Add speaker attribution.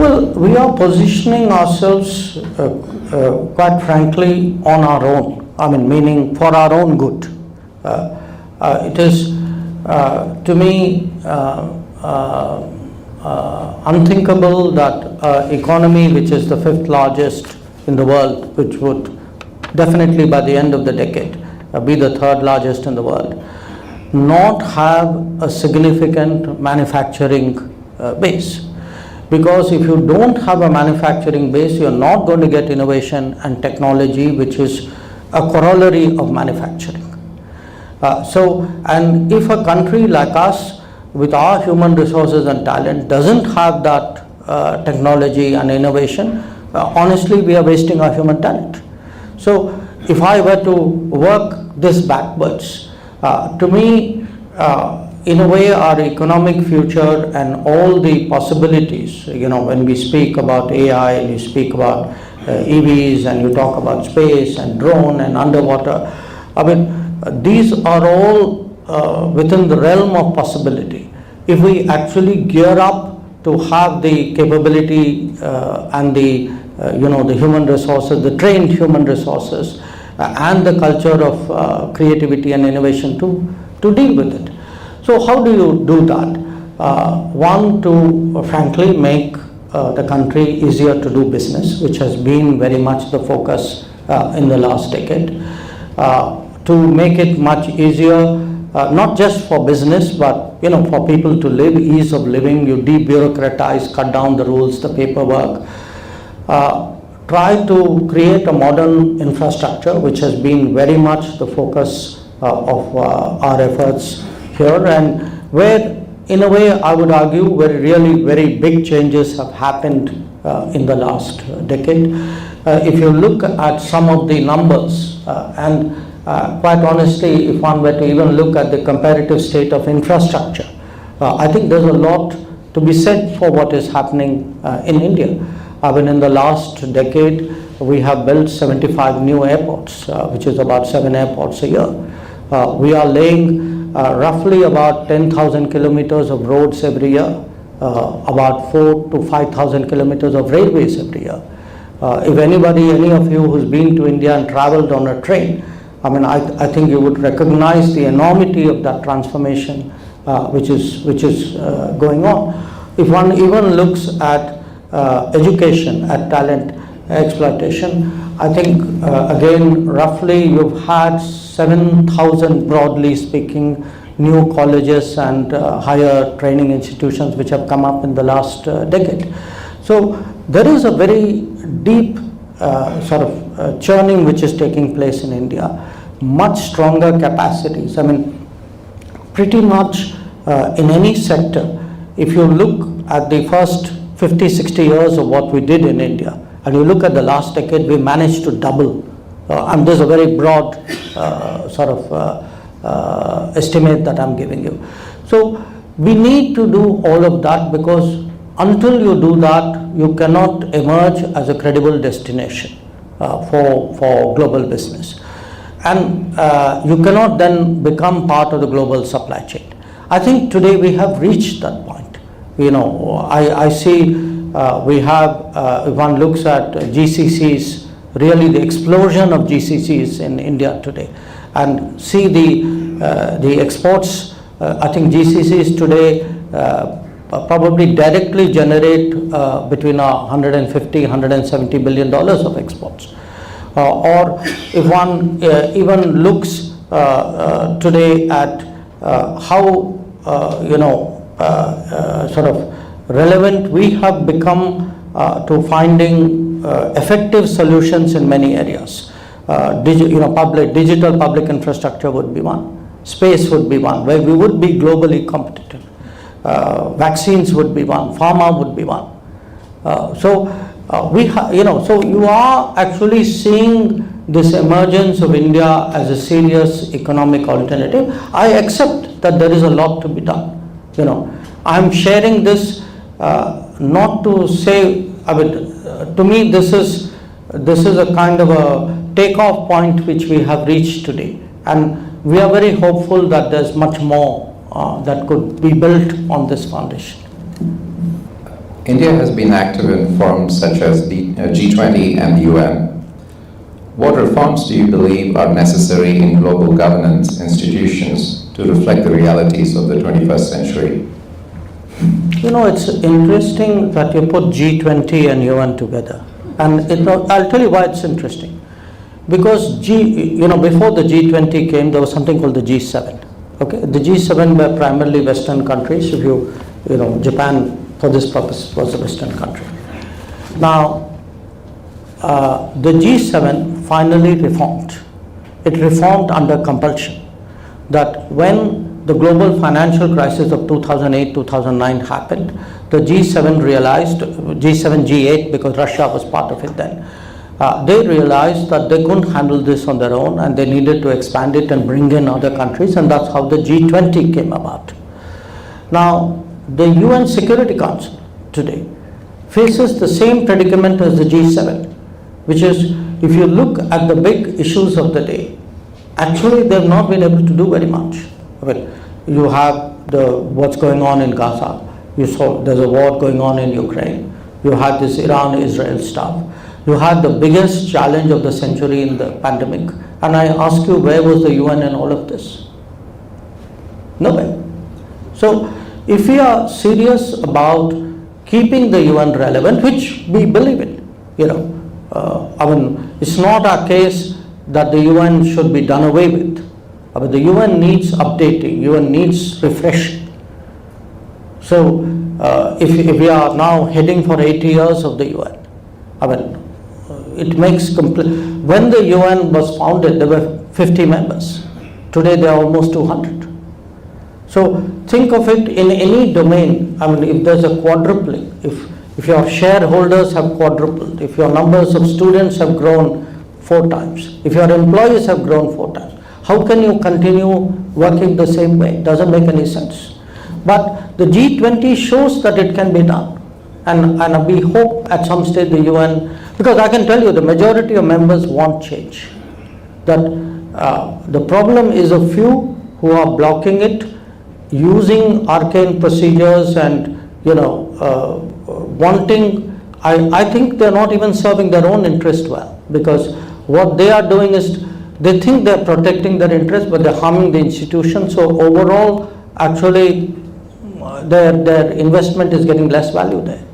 Speaker 1: Well, we are positioning ourselves, quite frankly, on our own. I mean, meaning for our own good. It is, to me, unthinkable that economy which is the 5th largest in the world, which would definitely by the end of the decade be the 3rd largest in the world, not have a significant manufacturing base. Because if you don't have a manufacturing base, you're not going to get innovation and technology, which is a corollary of manufacturing. And if a country like us, with our human resources and talent, doesn't have that technology and innovation, honestly, we are wasting our human talent. So if I were to work this backwards, to me, in a way, our economic future and all the possibilities, when we speak about AI, and you speak about EVs, and you talk about space and drone and underwater, I mean, these are all within the realm of possibility. If we actually gear up to have the capability and the human resources, the trained human resources, and the culture of creativity and innovation to deal with it. So how do you do that? One, to frankly make the country easier to do business, which has been very much the focus in the last decade. To make it much easier, not just for business, but for people to live, ease of living. You debureaucratize, cut down the rules, the paperwork. Try to create a modern infrastructure, which has been very much the focus of our efforts here, and where, in a way, I would argue, where really very big changes have happened in the last decade. If you look at some of the numbers, and quite honestly, if one were to even look at the comparative state of infrastructure, I think there's a lot to be said for what is happening in India. I mean, in the last decade, we have built 75 new airports, which is about 7 airports a year. We are laying roughly about 10,000 kilometers of roads every year, about 4,000 to 5,000 kilometers of railways every year. If any of you who's been to India and traveled on a train, I mean, I think you would recognize the enormity of that transformation which is going on. If one even looks at education, at talent exploitation, I think again, roughly you've had 7,000, broadly speaking, new colleges and higher training institutions which have come up in the last decade. So there is a very deep churning which is taking place in India, much stronger capacities. I mean, pretty much in any sector, if you look at the first 50, 60 years of what we did in India, and you look at the last decade, we managed to double. And there's a very broad estimate that I'm giving you. So we need to do all of that, because until you do that, you cannot emerge as a credible destination for global business. And you cannot then become part of the global supply chain. I think today we have reached that point. I see we have, if one looks at GCCs, really the explosion of GCCs in India today, and see the exports. I think GCCs today probably directly generate between $150, $170 billion of exports. Or if one even looks today at how relevant we have become to finding effective solutions in many areas. Digital public infrastructure would be one. Space would be one, where we would be globally competitive. Vaccines would be one. Pharma would be one. So you are actually seeing this emergence of India as a serious economic alternative. I accept that there is a lot to be done. I'm sharing this not to say, to me this is a kind of a takeoff point which we have reached today, and we are very hopeful that there's much more that could be built on this foundation.
Speaker 2: India has been active in forums such as the G20 and the UN. What reforms do you believe are necessary in global governance institutions to reflect the realities of the 21st century?
Speaker 1: You know, it's interesting that you put G20 and UN together. And I'll tell you why it's interesting. Because before the G20 came, there was something called the G7. Okay, the G7 were primarily Western countries. Japan for this purpose was a Western country. Now, the G7 finally reformed. It reformed under compulsion. That when the global financial crisis of 2008-2009 happened, the G7 realized, G7, G8, because Russia was part of it then, they realized that they couldn't handle this on their own and they needed to expand it and bring in other countries, and that's how the G20 came about. Now, the UN Security Council today faces the same predicament as the G7, which is, if you look at the big issues of the day, actually they've not been able to do very much. You have what's going on in Gaza. You saw there's a war going on in Ukraine. You had this Iran-Israel stuff. You had the biggest challenge of the century in the pandemic. And I ask you, where was the UN in all of this? Nowhere. So, if we are serious about keeping the UN relevant, which we believe in, it's not our case that the UN should be done away with. But the UN needs updating, UN needs refreshing. So, if we are now heading for 80 years of the UN, it makes when the UN was founded, there were 50 members. Today there are almost 200. So think of it in any domain. If there's a quadrupling, if your shareholders have quadrupled, if your numbers of students have grown 4 times, if your employees have grown 4 times, how can you continue working the same way? It doesn't make any sense. But the G20 shows that it can be done. And we hope at some stage the UN, because I can tell you the majority of members want change. That the problem is a few who are blocking it, using arcane procedures and wanting. I think they're not even serving their own interest well, because what they are doing is they think they're protecting their interest, but they're harming the institution. So overall, actually, their investment is getting less value there.